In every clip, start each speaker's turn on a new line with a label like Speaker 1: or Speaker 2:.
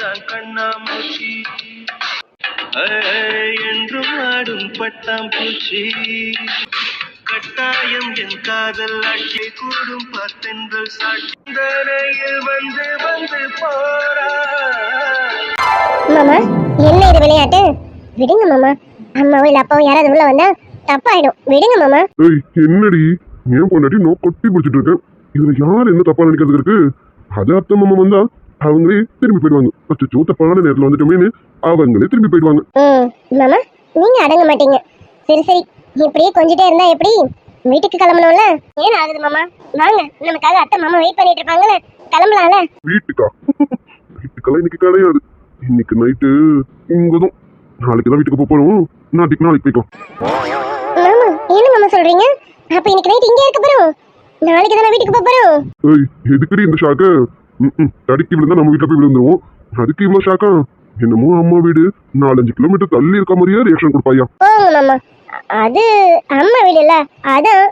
Speaker 1: தான் கண்ணாமூச்சி என்றும் ஆடும் பட்டாம்பூச்சி கட்டாயம் என் காதல் ஆட்சி கூடும் பார்த்தென்றல் சாட்சியில் வந்து வந்து போறா.
Speaker 2: மாமா என்ன இது விளையாட்டு? விடுங்க மாமா, அம்மாவோ இல்ல அப்பாவோ யாராவது உள்ள வந்தா தப்பாயிடும். விடுங்க மாமா.
Speaker 3: என்னடி ஏன் பொண்டாட்டி நோ கொட்டி பிடிச்சிட்டு இருக்கேன். இதுல யார் என்ன தப்பா நினைக்கிறது இருக்கு? அது அத்தை மாமா வந்தா அவங்களே திரும்பி போயிடுவாங்க. அச்சோ தப்பான நேரத்துல வந்துட்டோமேனு அவங்களே திரும்பி போயிடுவாங்க.
Speaker 2: மாமா நீங்க அடங்க மாட்டீங்க. சரி சரி இப்படியே கொஞ்சிட்டே இருந்தா எப்படி? வீட்டுக்கு கிளம்பணும்ல. ஏன் ஆகுது மாமா? வாங்க, நமக்காக அத்தை மாமா வெயிட் பண்ணிட்டு இருப்பாங்கல்ல, கிளம்பலாம்ல.
Speaker 3: வீட்டுக்கா? வீட்டுக்கெல்லாம் இன்னைக்கு கிடையாது. இன்னைக்கு நைட்டு இங்கதான். நாளைக்கு தான் வீட்டுக்கு போறோம். நாளைக்கு போய்க்கலாம்.
Speaker 2: மாமா என்ன மாமா சொல்றீங்க? அப்ப இன்னைக்கு நைட் இங்கே இருக்க போறோம், நாளைக்கு தானே வீட்டுக்கு போறோம்.
Speaker 3: எதுக்குடி இந்த ஷாக்கு? தடிக்கு விழுந்தா நம்ம வீட்டுல போய் விழுந்துருவோம். அதுக்கு இவ்வளவு ஷாக்கா? என்னமோ அம்மா வீடு 4-5 கிலோமீட்டர் தள்ளி இருக்க மாதிரியே ரியாக்ஷன் கொடுப்பாயா?
Speaker 2: போங்க மாமா, அது அம்மா வீடு இல்ல, அதான்.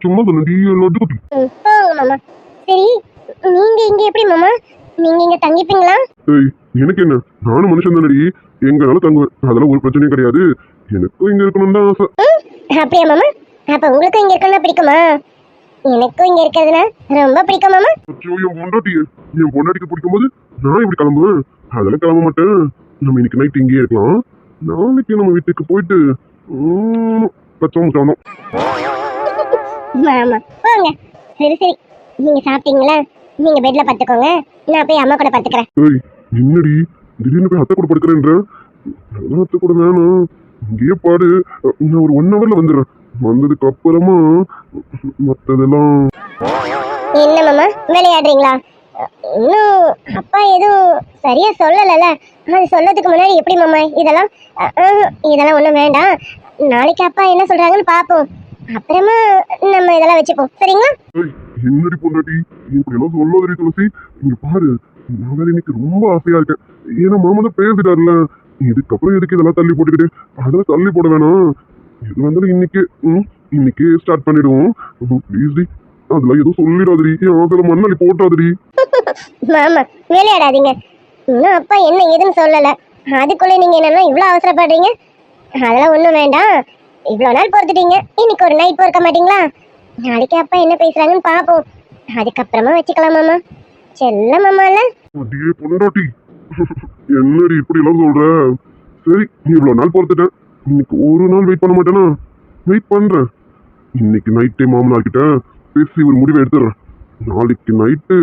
Speaker 3: சும்மா சொன்னடி லட்டு குட்டி.
Speaker 2: போங்க மாமா. சரி நீங்க இங்க எப்படி மாமா? நீங்க இங்க தங்கிப்பீங்களா?
Speaker 3: எனக்கு என்ன, நானும் மனுஷன் தானடி, எங்கனாலும் தங்குவேன். அதெல்லாம் ஒரு பிரச்சனையும் கிடையாது. எனக்கும் இங்க இருக்கணும் தான் ஆசை.
Speaker 2: அப்படியா மாமா? அப்ப உங்களுக்கும் இங்க இருக்கணும்னா பிடிக்குமா? எனக்கும் இங்க இருக்கிறதுனா ரொம்ப பிடிக்கும் மாமா.
Speaker 3: என் பொண்டாட்டிக்கு பிடிக்கும் போது நான் இப்படி கிளம்புவேன். அதெல்லாம் கிளம்ப மாட்டேன். நம்ம இன்னைக்கு நைட் இங்கேயே இருக்கலாம். நாளைக்கு நம்ம வீட்டுக்கு போயிட்டு பச்சை
Speaker 2: மாமா போங்க. சரி சரி நீங்க சாப்பிட்டீங்களா? நீங்க பெட்ல படுத்துக்கோங்க, நான் போய் அம்மா கூட படுத்துக்கிறேன்.
Speaker 3: என்னடி திடீர்னு போய் அத்தை கூட படுக்கிறேன்ற? அத்தை கூட வேணும், இங்கேயே பாடு. நான் ஒரு 1 ஹவர்ல வந்துடுறேன். வந்ததுக்கு அப்புறமா மத்ததெல்லாம்.
Speaker 2: என்ன மாமா விளையாடுறீங்களா? இன்னும் அப்பா எதுவும் சரியா சொல்லல. அது சொல்லதுக்கு முன்னாடி எப்படி மாமா இதெல்லாம்? இதெல்லாம் ஒண்ணும் வேண்டாம். நாளைக்கு அப்பா என்ன சொல்றாங்கன்னு பாப்போம், அப்புறமா நம்ம இதெல்லாம் வச்சுப்போம். சரிங்களா?
Speaker 3: என்னடி பொண்டாட்டி இப்படி எல்லாம் சொல்லாதடி துளசி. இங்க பாரு, நான் வேற இன்னைக்கு ரொம்ப ஆசையா இருக்கேன். ஏன்னா மாமா தான் பேசிட்டாருல. இதுக்கப்புறம் எதுக்கு இதெல்லாம் தள்ளி போட்டுக்கிட்டு? அதெல்லாம் தள்ளி போட வேணாம். இது வந்து இன்னைக்கு ஸ்டார்ட் பண்ணிடுவோம். ப்ளீஸ் டி, அதெல்லாம் எதுவும் சொல்லிடாதடி. அதில் மண்ணாளி போட்டாதடி.
Speaker 2: மாமா விளையாடாதீங்க. இன்னும் அப்பா என்ன ஏதுன்னு சொல்லல, அதுக்குள்ள நீங்க என்னன்னா இவ்வளவு அவசரப்படுறீங்க? அதெல்லாம் ஒண்ணும் வேண்டாம். இவ்வளவு நாள் பொறுத்துட்டீங்க, இன்னைக்கு ஒரு நைட் பொறுக்க மாட்டீங்களா? நாளைக்கு அப்பா என்ன பேசுறாங்கன்னு பாப்போம், அதுக்கப்புறமா வச்சுக்கலாம் மாமா. செல்ல மாமால
Speaker 3: பொண்டாட்டி என்னடி இப்படி எல்லாம் சொல்ற? சரி நீ இவ்வளவு நாள் பொறுத்துட்டேன், இன்னைக்கு ஒரு நாள் வெயிட் பண்ண மாட்டேனா? வெயிட் பண்றேன். இன்னைக்கு நைட்டே மாமனார் கிட்ட பேசி ஒரு முடிவை எடுத்துடுறேன். நாளைக்கு நைட்டு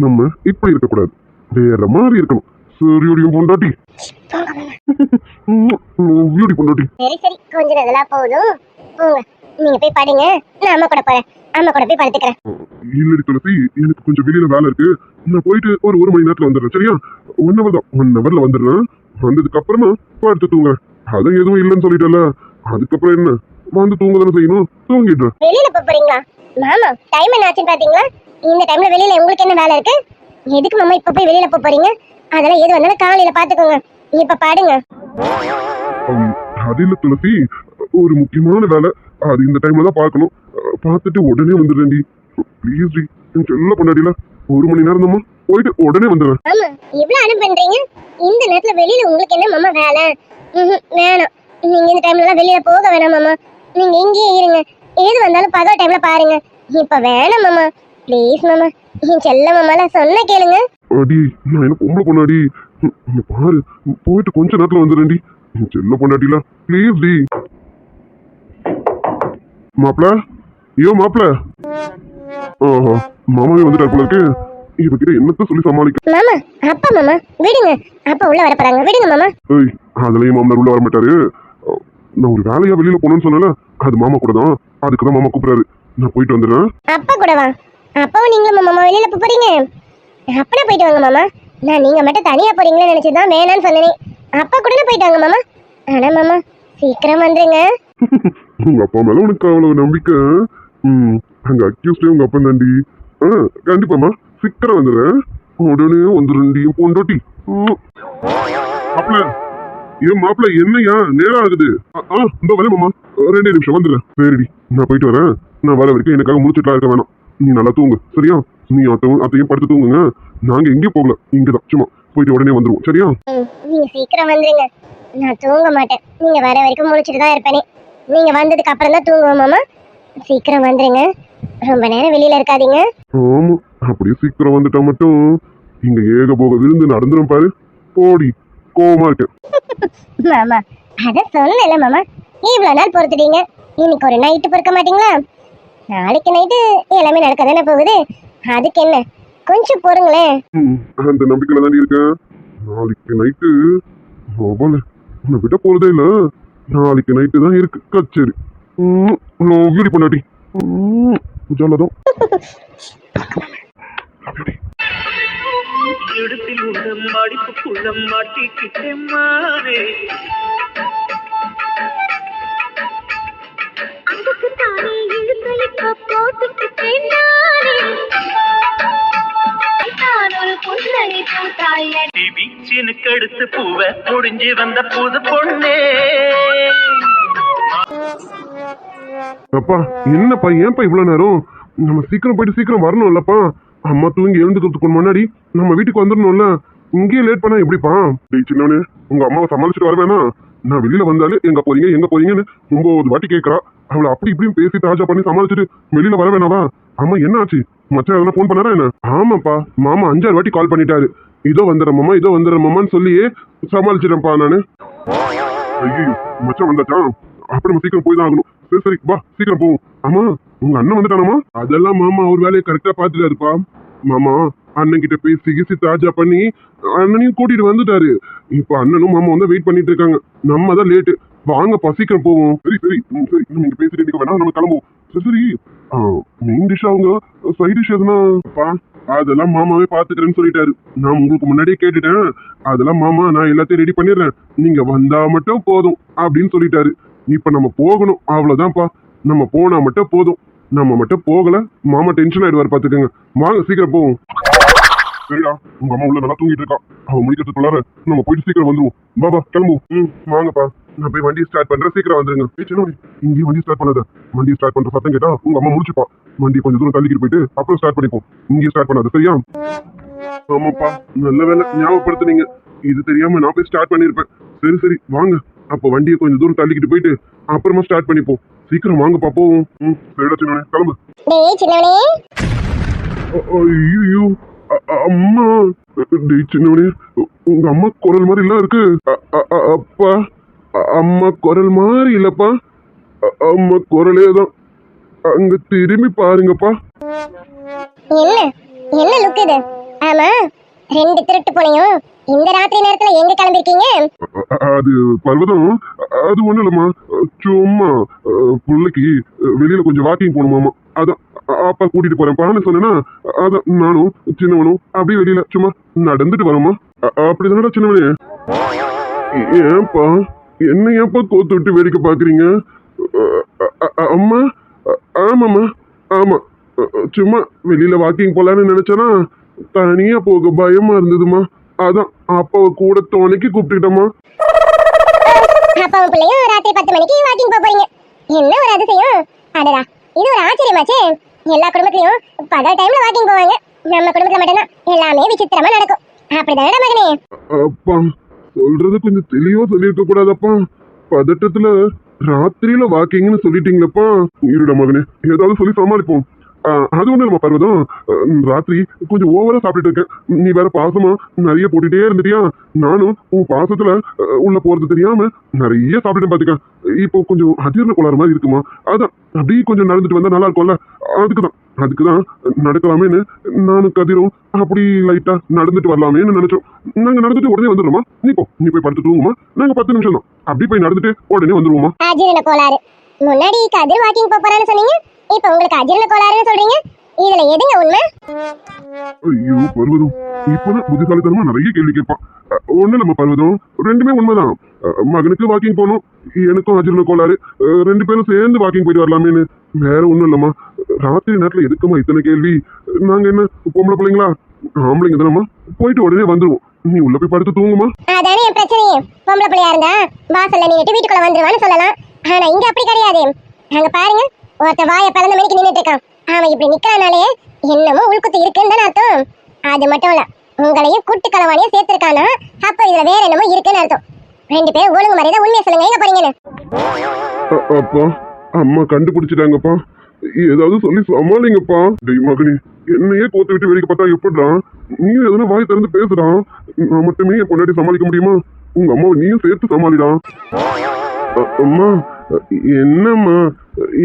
Speaker 3: நம்ம இப்படி இருக்கக்கூடாது, வேற மாதிரி இருக்கணும். சரியோடியும் பொண்டாட்டி. பொண்டாட்டி
Speaker 2: சரி சரி கொஞ்ச நேரம் போதும், போங்க நீங்க போய் படுங்க. நான் அம்மா கூட போறேன், அம்மா கூட போய் படுத்துக்கிறேன்.
Speaker 3: இல்லடி துளசி, எனக்கு கொஞ்சம் வெளியில வேலை இருக்கு. நான் போயிட்டு ஒரு மணி நேரத்துல வந்துடுறேன். சரியா? 1 ஹவர் தான், 1 ஹவர்ல வந்துடுறேன். வந்ததுக்கு அப்புறமா படுத்து தூங்க. அதான் எதுவும் இல்லைன்னு சொல்லிட்டல, அதுக்கப்புறம் என்ன, வந்து தூங்க தானே செய்யணும். தூங்கிடுறேன்.
Speaker 2: வெளியில போறீங்களா மாமா? டைம் என்ன ஆச்சுன்னு பாத்தீங்களா? இந்த டைம்ல வெளியில உங்களுக்கு என்ன வேலை இருக்கு? எதுக்கு மாமா இப்ப போய் வெளியில போறீங்க? அதெல்லாம் எது வந்தாலும் காலையில பாத்துக்கோங்க. இப்ப பாடுங்க.
Speaker 3: அது இல்ல துளசி, ஒரு முக்கியமான வேலை, அது இந்த டைம்ல தான் பார்க்கணும். பார்த்துட்டு உடனே வந்துடுறேன்டி. ப்ளீஸ் டி, செல்ல பண்ணாடில. 1 மணி நேரம் தான், போயிட்டு உடனே வந்துடுறேன்.
Speaker 2: ஆமா இவ்வளவு அனுப்பு பண்றீங்க, இந்த நேரத்துல வெளியில உங்களுக்கு என்ன மாமா வேலை? வேணாம், நீங்க இந்த டைம்ல எல்லாம் வெளியில போக வேணாம் மாமா. நீங்க இங்கேயே இருங்க, ஏது வந்தாலும் பகல் டைம்ல பாருங்க. இப்ப வேணாம் மாமா, ப்ளீஸ் மாமா. என் செல்ல மாமால சொன்ன கேளுங்க.
Speaker 3: அடி நான் என்ன பொம்பளை பொண்ணாடி? பாரு, போயிட்டு கொஞ்ச நேரத்துல வந்துடுறேன்டி. என் செல்ல பொண்டாட்டில, ப்ளீஸ் டி. மாப்பிள, ஐயோ மாப்பிள. ஆஹா, மாமாவே வந்துட்டார் போல இருக்கு. இவகிட்ட என்னத்த சொல்லி சமாளிக்க?
Speaker 2: மாமா அப்பா மாமா விடுங்க, அப்பா உள்ள வர போறாங்க, விடுங்க மாமா.
Speaker 3: அதுலயும் மாமனார் உள்ள வர மாட்டாரு. நான் ஒரு வேலையா வெளியில போனேன்னு சொன்னல, அது மாமா கூட தான். அதுக்குதான் மாமா கூப்பிடுறாரு. நான் போயிட்டு வந்துடுறேன்.
Speaker 2: அப்பா கூட வா. அப்பாவும் நீங்களும் மாமா வெளியில போறீங்க? அப்பனா போயிட்டு வாங்க மாமா. நான் நீங்க மட்டும் தனியா போறீங்களா நினைச்சுதான் வேணான்னு சொன்னேன். அப்பா கூட போயிட்டு வாங்க மாமா. ஆனா மாமா சீக்கிரம் வந்துருங்க.
Speaker 3: உங்க அப்பா மேல உனக்கு அவ்வளவு நம்பிக்கை? அங்க அக்யூஸ்டே உங்க அப்பா தாண்டி. கண்டிப்பாமா சீக்கிரம் வந்துடுறேன். உடனே வந்துடுறேன்டி பொண்டாட்டி. மாப்பிள, ஏன் மாப்பிள என்னையா நேரம் ஆகுது? இந்த வரேன் மாமா, 2 நிமிஷம் வந்துடுறேன். சரிடி, நான் போயிட்டு வரேன். நான் வர வரைக்கும் எனக்காக முடிச்சுட்டுலாம் இருக்க வேணாம். நீ நல்லா தூங்கு, சரியா? நீ அத்தையும் படுத்து தூங்குங்க. நாங்க எங்கேயும் போகல, இங்கதான் சும்மா போயிட்டு உடனே வந்துருவோம் சரியா?
Speaker 2: நீங்க சீக்கிரம் வந்துருங்க. நான் தூங்க மாட்டேன். நீங்க வர வரைக்கும் முழிச்சிட்டு தான் இருப்பேனே. நீங்க வந்ததுக்கு அப்புறம் தான் தூங்குவோம் மாமா. சீக்கிரம் வந்துருங்க. ரொம்ப நேரம் வெளியில இருக்காதீங்க.
Speaker 3: ஆமா, அப்படியே சீக்கிரம் வந்துட்டா மட்டும் இங்க ஏகபோக விருந்து நடந்துரும் பாரு. போடி, கோவமா இருக்கேன்.
Speaker 2: மாமா அத சொன்னல மாமா, இவ்வளவு நாள் பொறுத்துட்டீங்க. இன்னைக்கு ஒரு நைட்டு பொறுக்க மாட்டீங்களா? நாளைக்கு நைட்டு எல்லாமே நடக்க தானே போகுது. அதுக்கு என்ன, கொஞ்சம் பொறுங்களேன்.
Speaker 3: அந்த நம்பிக்கையில தானே இருக்கேன். நாளைக்கு நைட்டு அவளை உன்னை விட போறதே இல்ல. நாளைக்கு நைட்டு தான் இருக்கு கச்சேரி. வீடு பொண்டாட்டி ஜாலதான்.
Speaker 1: இடுப்பில் உள்ள மடிப்புக்குள்ள மாட்டிக்கிட்டே மாறே
Speaker 4: அதுக்கு தானே இழுத்து இப்ப போட்டுக்கிட்டேன் நானே. நான் ஒரு புன்னகை பூத்தாய
Speaker 1: பீச்சினுக்கு அடுத்து பூவை முடிஞ்சு வந்த புது பொண்ணே.
Speaker 3: அப்பா என்னப்பா, ஏன்ப்பா இவ்வளவு நேரம்? நம்ம சீக்கிரம் போயிட்டு சீக்கிரம் வரணும் இல்லப்பா. அம்மா தூங்கி எழுந்துக்கிறதுக்கு முன்னாடி நம்ம வீட்டுக்கு வந்துடணும்ல. இங்கேயே லேட் பண்ணா எப்படிப்பா? டேய் சின்னவனே, உங்க அம்மாவை சமாளிச்சுட்டு வர வேணாம். நான் வெளியில வந்தாலே எங்க போறீங்கன்னு 9 வாட்டி கேட்கறா. அவளை அப்படி இப்படியும் பேசி தாஜா பண்ணி சமாளிச்சுட்டு வெளியில வர வேணாவா? அம்மா என்ன ஆச்சு? மச்சான் எதனா போன் பண்ணாரா என்ன? ஆமாப்பா, மாமா 5-6 வாட்டி கால் பண்ணிட்டாரு. இதோ வந்துடுறேன் சொல்லியே சமாளிச்சிட்டேன்ப்பா நானு. ஐயோ, மச்சான் வந்தாச்சா? அப்ப நம்ம சீக்கிரம் போய் தான் ஆகணும். சரி வா சீக்கிரம் போவோம். ஆமா, உங்க அண்ணன் வந்துட்டானாமா? அதெல்லாம் மாமா அவர் வேலையை கரெக்டா பாத்துட்டாருப்பா. மாமா அண்ணன் கிட்ட பேசி கிசி தாஜா பண்ணி அண்ணனையும் கூட்டிட்டு வந்துட்டாரு. இப்ப அண்ணனும் மாமா வந்து வெயிட் பண்ணிட்டு இருக்காங்க. நம்ம தான் லேட்டு. வாங்கப்பா சீக்கிரம் போவோம். சரி நீங்க பேசிட்டு இருக்க வேணாம், நம்ம கிளம்புவோம். சரி மெயின் டிஷ் அவங்க சைட் டிஷ் எதுனா? அதெல்லாம் மாமாவே பாத்துக்கிறேன்னு சொல்லிட்டாரு. நான் உங்களுக்கு முன்னாடியே கேட்டுட்டேன். அதெல்லாம் மாமா நான் எல்லாத்தையும் ரெடி பண்ணிடுறேன், நீங்க வந்தா மட்டும் போதும் அப்படின்னு சொல்லிட்டாரு. இப்ப நம்ம போகணும், அவ்வளவுதான்ப்பா. நம்ம போனா மட்டும் போதும். நம்ம மட்டும் போகல மாமா டென்ஷன் ஆயிடுவார் பாத்துக்கோங்க. வாங்க சீக்கிரம் போவோம். சரிடா, உங்க அம்மா உள்ள நல்லா தூங்கிட்டு இருக்கா. அவ முடிக்கிறதுக்குள்ளார நம்ம போயிட்டு சீக்கிரம் வந்துருவோம். பாபா கிளம்புவோம். வாங்கப்பா, நான் போய் வண்டி ஸ்டார்ட் பண்றேன், சீக்கிரம் வந்துருங்க. இங்கேயும் வண்டி ஸ்டார்ட் பண்ணாத. வண்டி ஸ்டார்ட் பண்ற சத்தம் கேட்டா உங்க அம்மா முடிச்சுப்பா. வண்டி கொஞ்சம் தூரம் தள்ளிக்கிட்டு போயிட்டு அப்புறம் ஸ்டார்ட் பண்ணிப்போம். இங்கேயும் ஸ்டார்ட் பண்ணாத சரியா? ஆமாப்பா, நல்ல வேலை ஞாபகப்படுத்துனீங்க. இது தெரியாம நான் போய் ஸ்டார்ட் பண்ணிருப்பேன். சரி வாங்க, அப்போ வண்டியை கொஞ்சம் தூரம் தள்ளிக்கிட்டு போயிட்டு அப்புறமா ஸ்டார்ட் பண்ணிப்போம். சீக்கிரம் வாங்கப்பா போவோம். சரிடா சின்னவனே, கிளம்பு.
Speaker 2: டேய் சின்னவனே.
Speaker 3: ஐயோ அம்மா. டேய் சின்னவனே, உங்க அம்மா குரல் மாதிரி இல்ல இருக்கு. அப்பா, அம்மா குரல் மாதிரி இல்லப்பா. அம்மா குரலே தான். அங்க திரும்பி பாருங்கப்பா.
Speaker 2: என்ன லுக் இது? ஆமா, 2 திருட்டு போனையும் இந்த ராத்திரி நேரத்துல எங்க கிளம்பிருக்கீங்க?
Speaker 3: அது பர்வதம், அது ஒண்ணு இல்லம்மா. சும்மா பிள்ளைக்கு வெளியில கொஞ்சம் வாக்கிங் போகணுமாமா. அதான் அப்பா கூட்டிட்டு போறேன்ப்பான்னு சொன்னா, அதான் நானும் சின்னவனும் அப்படியே வெளியில சும்மா நடந்துட்டு வரோமா. அப்படிதானடா சின்னவனே? ஏன்பா ஏன்பா கோத்து விட்டு வேடிக்கை பாக்குறீங்க? அம்மா ஆமாம்மா, ஆமா, சும்மா வெளியில வாக்கிங் போலான்னு நினைச்சேனா தனியா போக பயமா இருந்ததுமா. அதான் அப்பாவை கூட துணைக்கு கூப்பிட்டுக்கிட்டோமா.
Speaker 2: அப்பாவும் பிள்ளையும் ராத்திரி 10 மணிக்கு வாக்கிங் போறீங்க. என்ன ஒரு அதிசயம்! அடடா, இது ஒரு ஆச்சரியமாச்சே. எல்லா குடும்பத்திலயும் பகல் டைம்ல வாக்கிங் போவாங்க. நம்ம குடும்பத்துல மட்டும்தான் எல்லாமே விசித்திரமா நடக்கும். அப்படிதானடா மகனே?
Speaker 3: அப்பா சொல்றது கொஞ்சம் தெளிவா சொல்லியிருக்க கூடாதப்பா. பதட்டத்துல ராத்திரியில வாக்கிங்னு சொல்லிட்டீங்களப்பா. இருட மகனே, ஏதாவது சொல்லி சமாளிப்போம். அது ஒண்ணு நம்ம பர்வதம், ராத்திரி கொஞ்சம் ஓவரா சாப்பிட்டுட்டு இருக்கேன். நீ வேற பாசமா நிறைய போட்டுட்டே இருந்துட்டியா. நானும் உன் பாசத்துல உள்ள போறது தெரியாம நிறைய சாப்பிட்டு பாத்துக்க. இப்போ கொஞ்சம் அஜீரண கோளாறு மாதிரி இருக்குமா. அதான் அப்படியே கொஞ்சம் நடந்துட்டு வந்தா நல்லா இருக்கும்ல. அதுக்குதான் நடக்கலாமேன்னு நானும் கதிரும் அப்படி லைட்டா நடந்துட்டு வரலாமேன்னு நினைச்சோம். நாங்க நடந்துட்டு உடனே வந்துடுறோமா. நீ போய் படுத்து தூங்குமா. நாங்க 10 நிமிஷம் தான் அப்படி போய் நடந்துட்டு உடனே வந்துருவோமா.
Speaker 2: அஜீரண கோளாறு. முன்னாடி கதிர் வாக்கிங் போறான்னு சொன்னீங்க, இப்ப உங்களுக்கு அஜீரண கோளாறுன்னு சொல்றீங்க. இதுல எதுங்க உண்மை?
Speaker 3: ஐயோ பர்வதம், இப்பதான் புத்திசாலித்தனமா நிறைய கேள்வி கேட்பான். ஒண்ணு நம்ம பர்வதம், ரெண்டுமே உண்மைதான். மகனுக்கு வாக்கிங் போகணும், எனக்கும் அஜீரண கோளாறு. 2 பேரும் சேர்ந்து வாக்கிங் போயிட்டு வரலாமேன்னு. வேற ஒண்ணும் இல்லம்மா. ராத்திரி நேரத்துல எதுக்குமா இத்தனை கேள்வி? நாங்க என்ன பொம்பளை பிள்ளைங்களா? ஆம்பளைங்க தானம்மா, போயிட்டு உடனே வந்துருவோம். நீ உள்ள போய் படுத்து தூங்குமா.
Speaker 2: அதானே என் பிரச்சனையே. பொம்பளை பிள்ளையா இருந்தா வாசல்ல நின்னுட்டு வீட்டுக்குள்ள வந்துருவான்னு சொல்லலாம். ஆனா இங்க அப்படி கிடையாது. அங்க பாருங்க, ஒருத்த வாய பிளந்த மணிக்கு நின்னுட்டு இருக்கான். அவன் இப்படி நிக்கிறனாலே என்னமோ உள்குத்து இருக்குன்னு தானே அர்த்தம். அது மட்டும் இல்ல, உங்களையும் கூட்டு களவாணியும் சேர்த்திருக்கானா அப்ப இதுல வேற என்னமோ இருக்குன்னு அர்த்தம். 2 பேரும் ஒழுங்கு மாதிரிதான் உண்மையை சொல்லுங்க, எங்க போறீங்கன்னு.
Speaker 3: அப்பா அம்மா கண்டுபிடிச்சிட்டாங்கப்பா, ஏதாவது சொல்லி சமாளிங்கப்பா. டேய் மகனே, என்னையே கோத்து விட்டு வேடிக்கை பார்த்தா எப்படிடா? நீ எதுனா வாய் திறந்து பேசுடா. நான் மட்டுமே என் பொண்டாட்டி சமாளிக்க முடியுமா? உங்க அம்மாவை நீயும் சேர்த்து சமாளிடா. அம்மா என்னம்மா